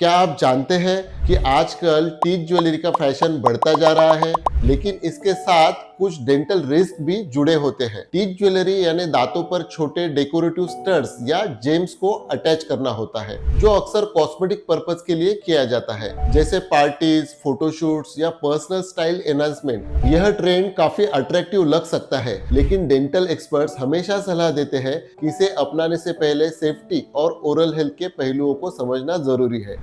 क्या आप जानते हैं कि आजकल टीथ ज्वेलरी का फैशन बढ़ता जा रहा है, लेकिन इसके साथ कुछ डेंटल रिस्क भी जुड़े होते हैं। टीथ ज्वेलरी यानी दांतों पर छोटे डेकोरेटिव स्टड्स या जेम्स को अटैच करना होता है, जो अक्सर कॉस्मेटिक पर्पस के लिए किया जाता है, जैसे पार्टीज, फोटोशूट्स या पर्सनल स्टाइल एनहांसमेंट। यह ट्रेंड काफी अट्रैक्टिव लग सकता है, लेकिन डेंटल एक्सपर्ट्स हमेशा सलाह देते हैं कि इसे अपनाने से पहले सेफ्टी और ओरल हेल्थ के पहलुओं को समझना जरूरी है।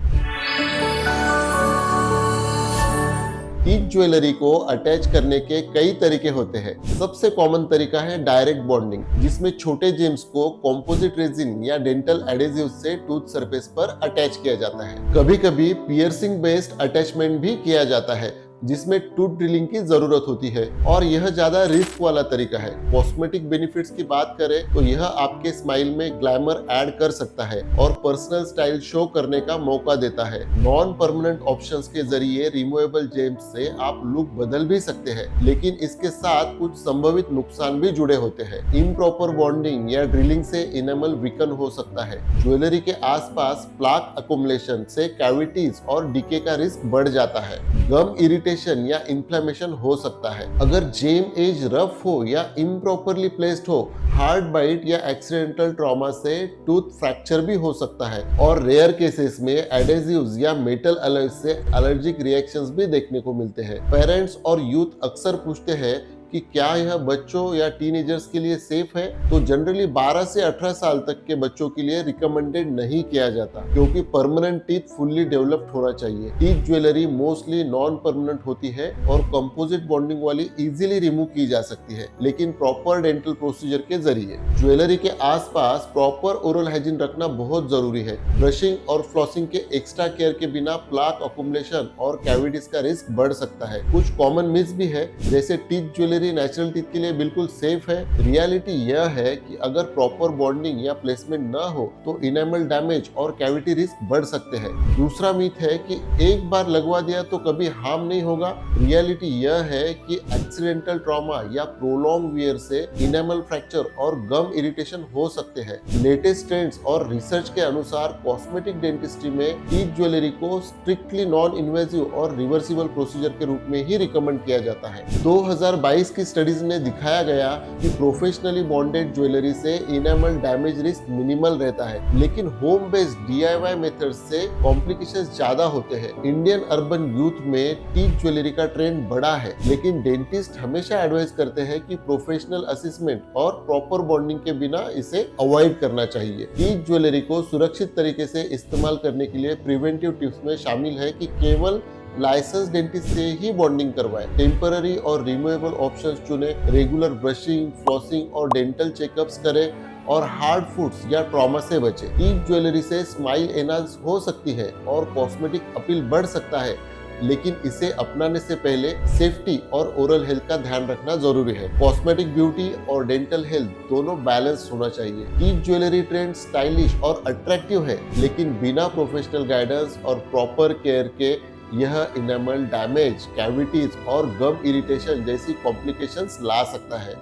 टीथ ज्वेलरी को अटैच करने के कई तरीके होते हैं। सबसे कॉमन तरीका है डायरेक्ट बॉन्डिंग, जिसमें छोटे जेम्स को कंपोजिट रेजिन या डेंटल एडेसिव से टूथ सरफेस पर अटैच किया जाता है। कभी कभी पियर्सिंग बेस्ड अटैचमेंट भी किया जाता है, जिसमें टूथ ड्रिलिंग की जरूरत होती है, और यह ज्यादा रिस्क वाला तरीका है। कॉस्मेटिक बेनिफिट्स की बात करें तो यह आपके स्माइल में ग्लैमर ऐड कर सकता है और पर्सनल स्टाइल शो करने का मौका देता है। नॉन परमानेंट ऑप्शंस के जरिए रिमूवेबल जेम्स से आप लुक बदल भी सकते हैं, लेकिन इसके साथ कुछ संभावित नुकसान भी जुड़े होते हैं। इम्प्रॉपर बॉन्डिंग या ड्रिलिंग से इनेमल वीकन हो सकता है। ज्वेलरी के आसपास प्लाक अकोमुलेशन से कैविटीज और डीके का रिस्क बढ़ जाता है। गम इरिटेशन या इन्फ्लेमेशन हो सकता है। अगर जेम एज रफ हो या इम्प्रॉपरली प्लेस्ड हो, हार्ड बाइट या एक्सीडेंटल ट्रॉमा से टूथ फ्रैक्चर भी हो सकता है, और रेयर केसेस में एडेसिव्स या मेटल अलॉयज से एलर्जिक रिएक्शंस भी देखने को मिलते हैं। पेरेंट्स और यूथ अक्सर पूछते हैं कि क्या यह बच्चों या टीनेजर्स के लिए सेफ है, तो जनरली 12 से 18 साल तक के बच्चों के लिए रिकमेंडेड नहीं किया जाता, क्योंकि परमानेंट टीथ फुल्ली डेवलप्ड होना चाहिए। Teeth jewellery mostly non permanent होती है और कंपोजिट बॉन्डिंग वाली इजीली रिमूव की जा सकती है, लेकिन प्रॉपर डेंटल प्रोसीजर के जरिए। ज्वेलरी के आसपास प्रॉपर ओरल हाइजीन रखना बहुत जरूरी है। ब्रशिंग और फ्लॉसिंग के एक्स्ट्रा केयर के बिना प्लाक अकोमुलेशन और कैविटीज का रिस्क बढ़ सकता है। कुछ कॉमन मिथ्स भी है, जैसे टीथ ज्वेलरी नेचुरल टीथ के लिए बिल्कुल सेफ है। रियलिटी यह है कि अगर प्रॉपर बॉन्डिंग या प्लेसमेंट न हो तो इनेमल डैमेज और कैविटी रिस्क बढ़ सकते हैं। दूसरा मिथ है कि एक बार लगवा दिया तो कभी हार्म नहीं होगा। रियलिटी यह है कि एक्सीडेंटल ट्रॉमा या प्रोलॉन्ग वियर से इनेमल फ्रैक्चर और गम इरिटेशन हो सकते हैं। लेटेस्ट ट्रेंड्स और रिसर्च के अनुसार कॉस्मेटिक डेंटिस्ट्री में टीथ ज्वेलरी को स्ट्रिक्टली नॉन इन्वेजिव और रिवर्सिबल प्रोसीजर के रूप में ही रिकमेंड किया जाता है। 2022 की स्टडीज ने दिखाया गया कि प्रोफेशनली बॉन्डेड ज्वेलरी से इनेमल डैमेज रिस्क मिनिमल रहता है, लेकिन होम बेस्ड डीआईवाई मेथड से कॉम्प्लिकेशंस ज्यादा होते हैं। इंडियन अर्बन यूथ में टीथ ज्वेलरी का ट्रेंड बढ़ा है, लेकिन डेंटिस्ट हमेशा एडवाइस करते हैं कि प्रोफेशनल असेसमेंट और प्रॉपर बॉन्डिंग के बिना इसे अवॉइड करना चाहिए। टीथ ज्वेलरी को सुरक्षित तरीके से इस्तेमाल करने के लिए प्रिवेंटिव टिप्स में शामिल है कि केवल लाइसेंस डेंटिस्ट से ही बॉन्डिंग करवाएं, टेम्पररी और रिमूवेबल ऑप्शंस चुने, रेगुलर ब्रशिंग, फ्लॉसिंग और डेंटल चेकअप्स करें, और हार्ड फूड्स या ट्रॉमा से बचें। टीथ ज्वेलरी से स्माइल एनहांस हो सकती है और कॉस्मेटिक अपील बढ़ सकता है, लेकिन इसे अपनाने से पहले सेफ्टी और ओरल हेल्थ का ध्यान रखना जरूरी है। कॉस्मेटिक ब्यूटी और डेंटल हेल्थ दोनों बैलेंस होना चाहिए। टीथ ज्वेलरी ट्रेंड स्टाइलिश और अट्रैक्टिव है, लेकिन बिना प्रोफेशनल गाइडेंस और प्रॉपर केयर के यह इनेमल डैमेज, कैविटीज और गम इरिटेशन जैसी कॉम्प्लिकेशंस ला सकता है।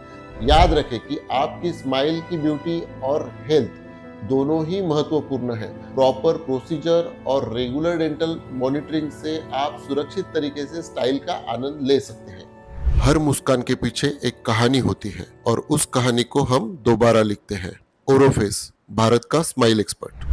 याद रखें कि आपकी स्माइल की ब्यूटी और हेल्थ दोनों ही महत्वपूर्ण है। प्रॉपर प्रोसीजर और रेगुलर डेंटल मॉनिटरिंग से आप सुरक्षित तरीके से स्टाइल का आनंद ले सकते हैं। हर मुस्कान के पीछे एक कहानी होती है, और उस कहानी को हम दोबारा लिखते हैं। ओरोफेस, भारत का स्माइल एक्सपर्ट।